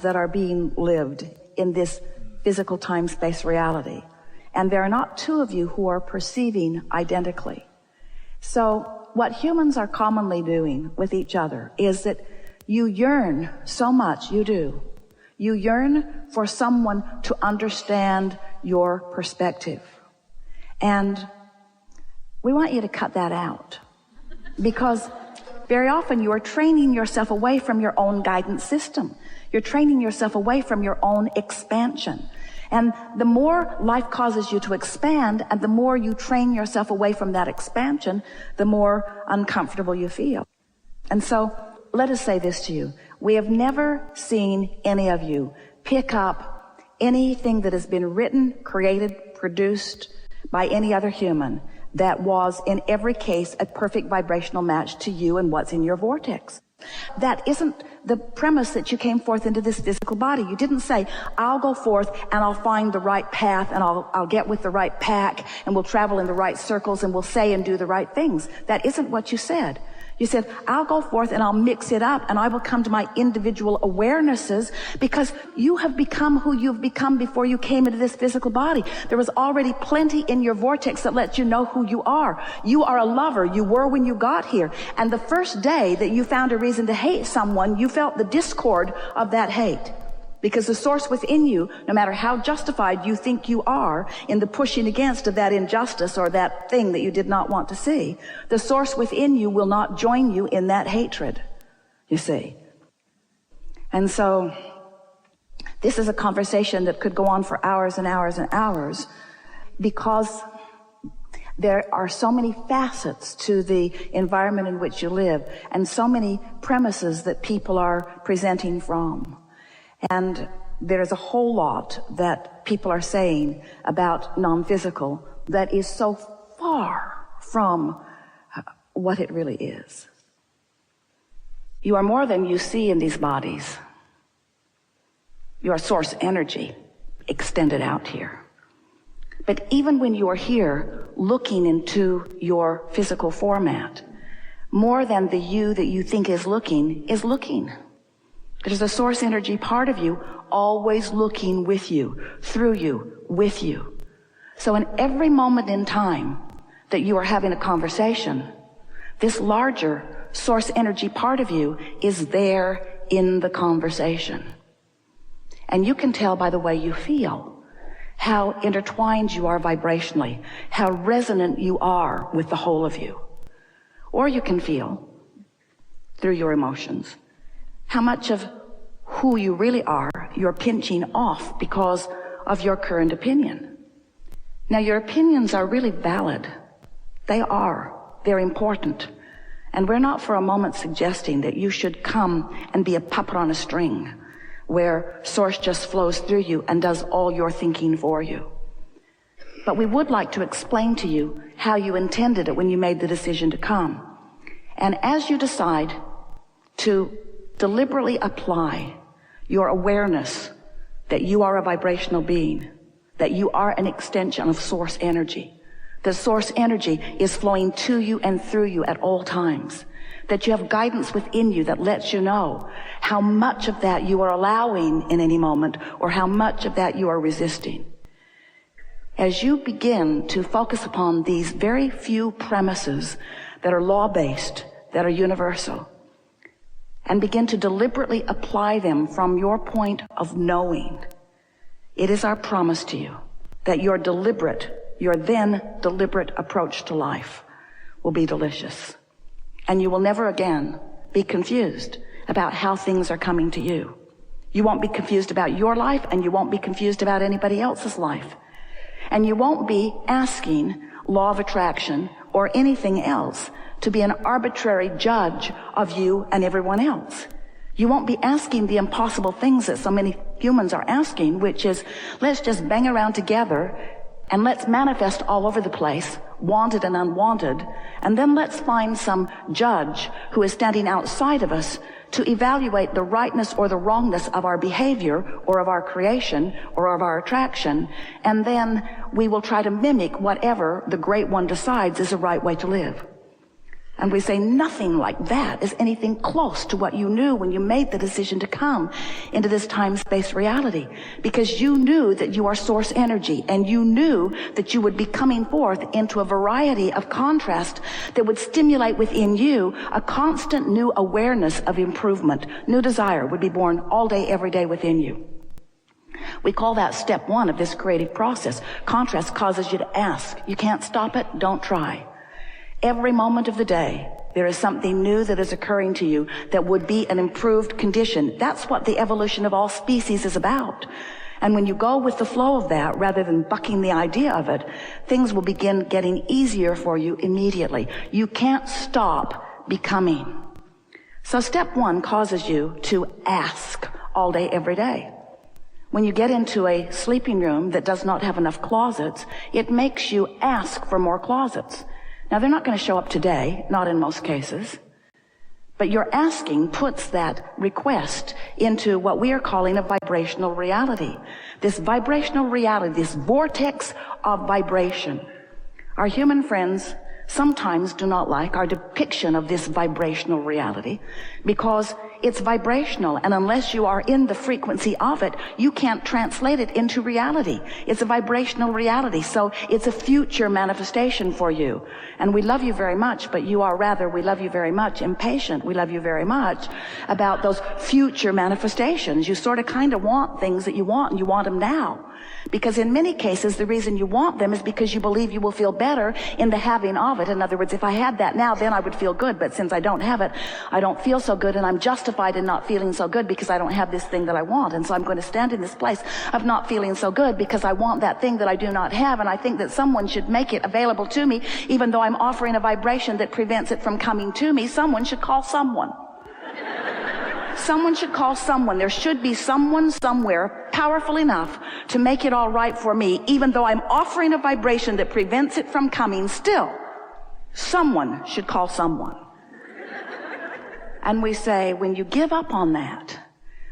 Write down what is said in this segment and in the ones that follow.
that are being lived in this physical time-space reality. And there are not two of you who are perceiving identically. So what humans are commonly doing with each other is that you yearn so much, you do. You yearn for someone to understand your perspective. And we want you to cut that out. Because very often you are training yourself away from your own guidance system. You're training yourself away from your own expansion. And the more life causes you to expand, and the more you train yourself away from that expansion, the more uncomfortable you feel. And so, let us say this to you. We have never seen any of you pick up anything that has been written, created, produced by any other human that was, in every case, a perfect vibrational match to you and what's in your vortex. That isn't the premise that you came forth into this physical body. You didn't say, I'll go forth and I'll find the right path and I'll get with the right pack and we'll travel in the right circles and we'll say and do the right things. That isn't what you said. You said, I'll go forth and I'll mix it up and I will come to my individual awarenesses, because you have become who you've become before you came into this physical body. There was already plenty in your vortex that lets you know who you are. You are a lover. You were when you got here. And the first day that you found a reason to hate someone, you felt the discord of that hate. Because the source within you, no matter how justified you think you are in the pushing against of that injustice or that thing that you did not want to see, the source within you will not join you in that hatred, you see. And so this is a conversation that could go on for hours and hours and hours, because there are so many facets to the environment in which you live and so many premises that people are presenting from. And there's a whole lot that people are saying about non-physical that is so far from what it really is. You are more than you see in these bodies. You are source energy extended out here. But even when you are here looking into your physical format, more than the you that you think is looking is looking. There's a source energy part of you always looking with you, through you, with you. So in every moment in time that you are having a conversation, this larger source energy part of you is there in the conversation. And you can tell by the way you feel how intertwined you are vibrationally, how resonant you are with the whole of you. Or you can feel, through your emotions, how much of who you really are you're pinching off because of your current opinion. Now, your opinions are really valid. They are. They're important. And we're not for a moment suggesting that you should come and be a puppet on a string where source just flows through you and does all your thinking for you. But we would like to explain to you how you intended it when you made the decision to come. And as you decide to deliberately apply your awareness that you are a vibrational being, that you are an extension of source energy, that source energy is flowing to you and through you at all times, that you have guidance within you that lets you know how much of that you are allowing in any moment or how much of that you are resisting. As you begin to focus upon these very few premises that are law-based, that are universal, and begin to deliberately apply them from your point of knowing, it is our promise to you that your then deliberate approach to life will be delicious. And you will never again be confused about how things are coming to you. You won't be confused about your life, and you won't be confused about anybody else's life. And you won't be asking law of attraction or anything else to be an arbitrary judge of you and everyone else. You won't be asking the impossible things that so many humans are asking, which is, let's just bang around together and let's manifest all over the place, wanted and unwanted, and then let's find some judge who is standing outside of us to evaluate the rightness or the wrongness of our behavior or of our creation or of our attraction, and then we will try to mimic whatever the Great One decides is the right way to live. And we say nothing like that is anything close to what you knew when you made the decision to come into this time-space reality. Because you knew that you are source energy, and you knew that you would be coming forth into a variety of contrast that would stimulate within you a constant new awareness of improvement. New desire would be born all day, every day within you. We call that step one of this creative process. Contrast causes you to ask. You can't stop it. Don't try. Every moment of the day, there is something new that is occurring to you that would be an improved condition. That's what the evolution of all species is about. And when you go with the flow of that, rather than bucking the idea of it, things will begin getting easier for you immediately. You can't stop becoming. So step one causes you to ask all day, every day. When you get into a sleeping room that does not have enough closets, it makes you ask for more closets. Now, they're not going to show up today, not in most cases, but your asking puts that request into what we are calling a vibrational reality. This vibrational reality, this vortex of vibration. Our human friends sometimes do not like our depiction of this vibrational reality because it's vibrational, and unless you are in the frequency of it, you can't translate it into reality. It's a vibrational reality, so it's a future manifestation for you. And we love you very much, but you are rather, we love you very much, impatient. We love you very much about those future manifestations. You sort of kind of want things that you want, and you want them now. Because in many cases, the reason you want them is because you believe you will feel better in the having of it. In other words, if I had that now, then I would feel good. But since I don't have it, I don't feel so good, and I'm justified in not feeling so good because I don't have this thing that I want. And so I'm going to stand in this place of not feeling so good because I want that thing that I do not have, and I think that someone should make it available to me, even though I'm offering a vibration that prevents it from coming to me. Someone should call someone. Someone should call someone. There should be someone somewhere powerful enough to make it all right for me, even though I'm offering a vibration that prevents it from coming. Still, someone should call someone. And we say, when you give up on that,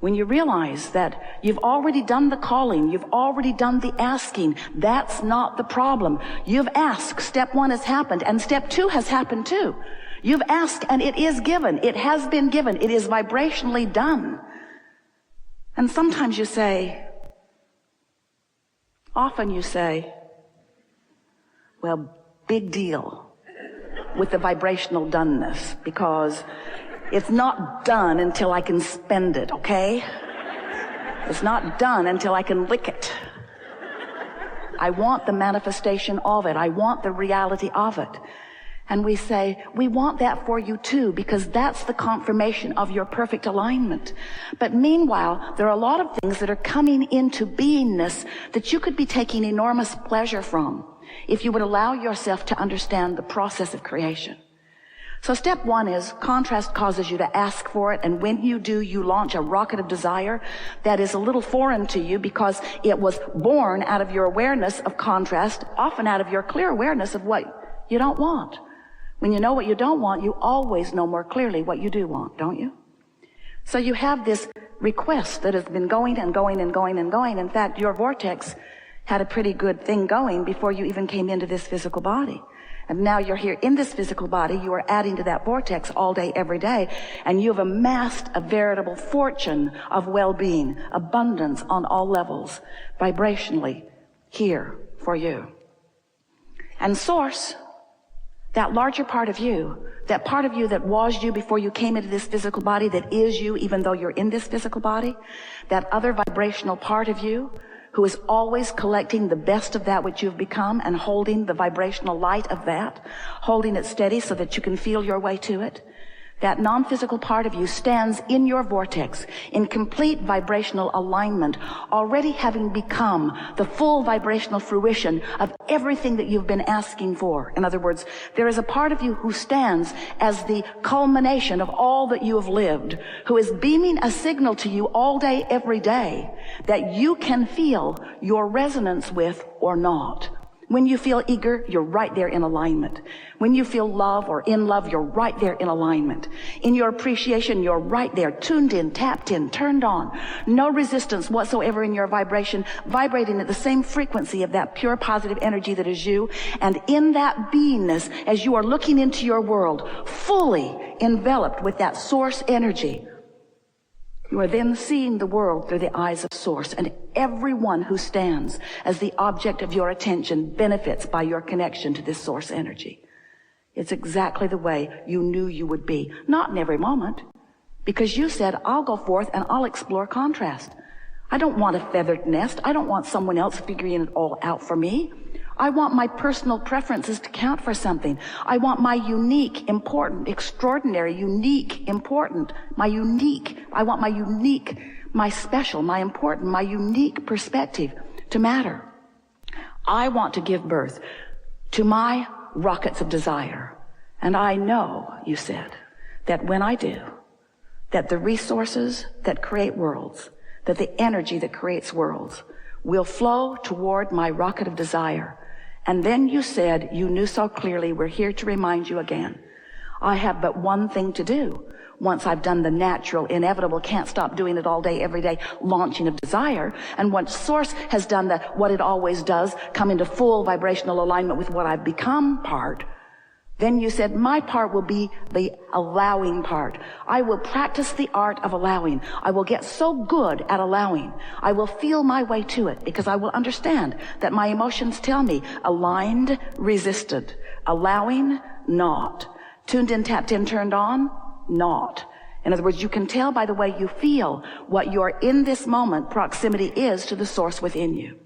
when you realize that you've already done the calling, you've already done the asking, that's not the problem. You've asked. Step one has happened, and step two has happened too. You've asked, and it is given. It has been given. It is vibrationally done. And sometimes you say, often you say, well, big deal with the vibrational doneness, because it's not done until I can spend it, okay? It's not done until I can lick it. I want the manifestation of it. I want the reality of it. And we say, we want that for you too, because that's the confirmation of your perfect alignment. But meanwhile, there are a lot of things that are coming into beingness that you could be taking enormous pleasure from if you would allow yourself to understand the process of creation. So step one is contrast causes you to ask for it, and when you do, you launch a rocket of desire that is a little foreign to you because it was born out of your awareness of contrast, often out of your clear awareness of what you don't want. When you know what you don't want, you always know more clearly what you do want, don't you? So you have this request that has been going and going and going and going. In fact, your vortex had a pretty good thing going before you even came into this physical body. And now you're here in this physical body, you are adding to that vortex all day, every day, and you have amassed a veritable fortune of well-being, abundance on all levels, vibrationally here for you. And Source, that larger part of you, that part of you that was you before you came into this physical body, that is you even though you're in this physical body, that other vibrational part of you who is always collecting the best of that which you've become and holding the vibrational light of that, holding it steady so that you can feel your way to it. That non-physical part of you stands in your vortex in complete vibrational alignment, already having become the full vibrational fruition of everything that you've been asking for. In other words, there is a part of you who stands as the culmination of all that you have lived, who is beaming a signal to you all day, every day, that you can feel your resonance with or not. When you feel eager, you're right there in alignment. When you feel love or in love, you're right there in alignment. In your appreciation, you're right there, tuned in, tapped in, turned on. No resistance whatsoever in your vibration, vibrating at the same frequency of that pure positive energy that is you. And in that beingness, as you are looking into your world, fully enveloped with that source energy, you are then seeing the world through the eyes of source, and everyone who stands as the object of your attention benefits by your connection to this source energy. It's exactly the way you knew you would be. Not in every moment, because you said, I'll go forth and I'll explore contrast. I don't want a feathered nest. I don't want someone else figuring it all out for me. I want my personal preferences to count for something. I want my unique, important, extraordinary, unique, important, my special, my important, my unique perspective to matter. I want to give birth to my rockets of desire. And I know, you said, that when I do, that the resources that create worlds, that the energy that creates worlds will flow toward my rocket of desire. And then you said, you knew so clearly, we're here to remind you again. I have but one thing to do. Once I've done the natural, inevitable, can't stop doing it all day, every day, launching of desire. And once Source has done what it always does, come into full vibrational alignment with what I've become part, then you said, my part will be the allowing part. I will practice the art of allowing. I will get so good at allowing. I will feel my way to it because I will understand that my emotions tell me aligned, resisted, allowing, not, tuned in, tapped in, turned on, not. In other words, you can tell by the way you feel what your in this moment proximity is to the source within you.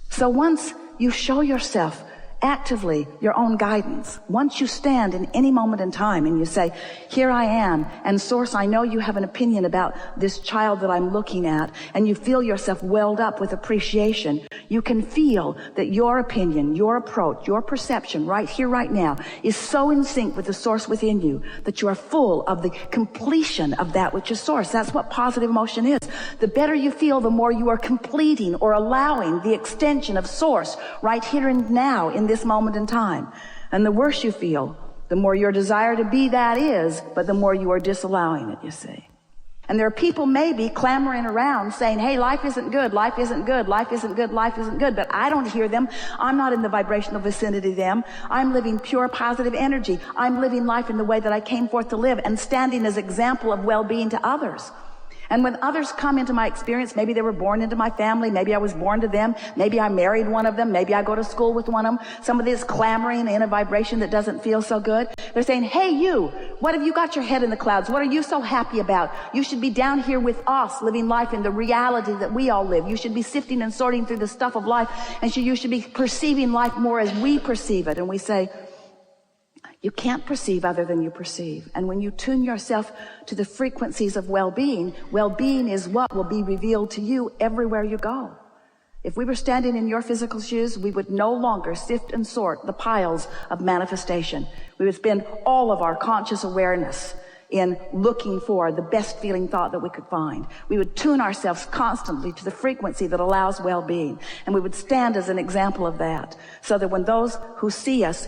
So once you show yourself actively your own guidance, once you stand in any moment in time and you say, here I am, and Source, I know you have an opinion about this child that I'm looking at, and you feel yourself welled up with appreciation, you can feel that your opinion, your approach, your perception right here, right now, is so in sync with the Source within you that you are full of the completion of that which is Source. That's what positive emotion is. The better you feel, the more you are completing or allowing the extension of Source right here and now in this moment in time. And the worse you feel, the more your desire to be that is, but the more you are disallowing it, you see. And there are people maybe clamoring around saying, hey, life isn't good, life isn't good, life isn't good, life isn't good. But I don't hear them. I'm not in the vibrational vicinity of them. I'm living pure positive energy. I'm living life in the way that I came forth to live and standing as example of well-being to others. And when others come into my experience, maybe they were born into my family, maybe I was born to them, maybe I married one of them, maybe I go to school with one of them, somebody is clamoring in a vibration that doesn't feel so good. They're saying, hey, you, what have you got your head in the clouds? What are you so happy about? You should be down here with us, living life in the reality that we all live. You should be sifting and sorting through the stuff of life, and you should be perceiving life more as we perceive it. And we say, you can't perceive other than you perceive. And when you tune yourself to the frequencies of well-being, well-being is what will be revealed to you everywhere you go. If we were standing in your physical shoes, we would no longer sift and sort the piles of manifestation. We would spend all of our conscious awareness in looking for the best feeling thought that we could find. We would tune ourselves constantly to the frequency that allows well-being. And we would stand as an example of that, so that when those who see us,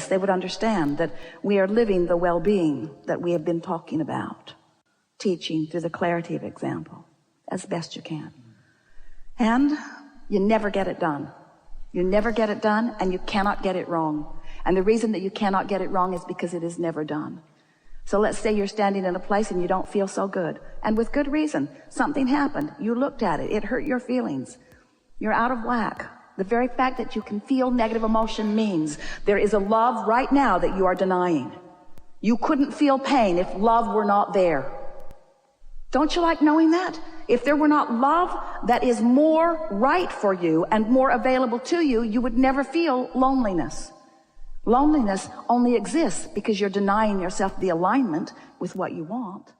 they would understand that we are living the well-being that we have been talking about, teaching through the clarity of example as best you can. And you never get it done. You never get it done, and you cannot get it wrong. And the reason that you cannot get it wrong is because it is never done. So let's say you're standing in a place and you don't feel so good. And with good reason. Something happened. You looked at it. It hurt your feelings. You're out of whack. The very fact that you can feel negative emotion means there is a love right now that you are denying. You couldn't feel pain if love were not there. Don't you like knowing that? If there were not love that is more right for you and more available to you, you would never feel loneliness. Loneliness only exists because you're denying yourself the alignment with what you want.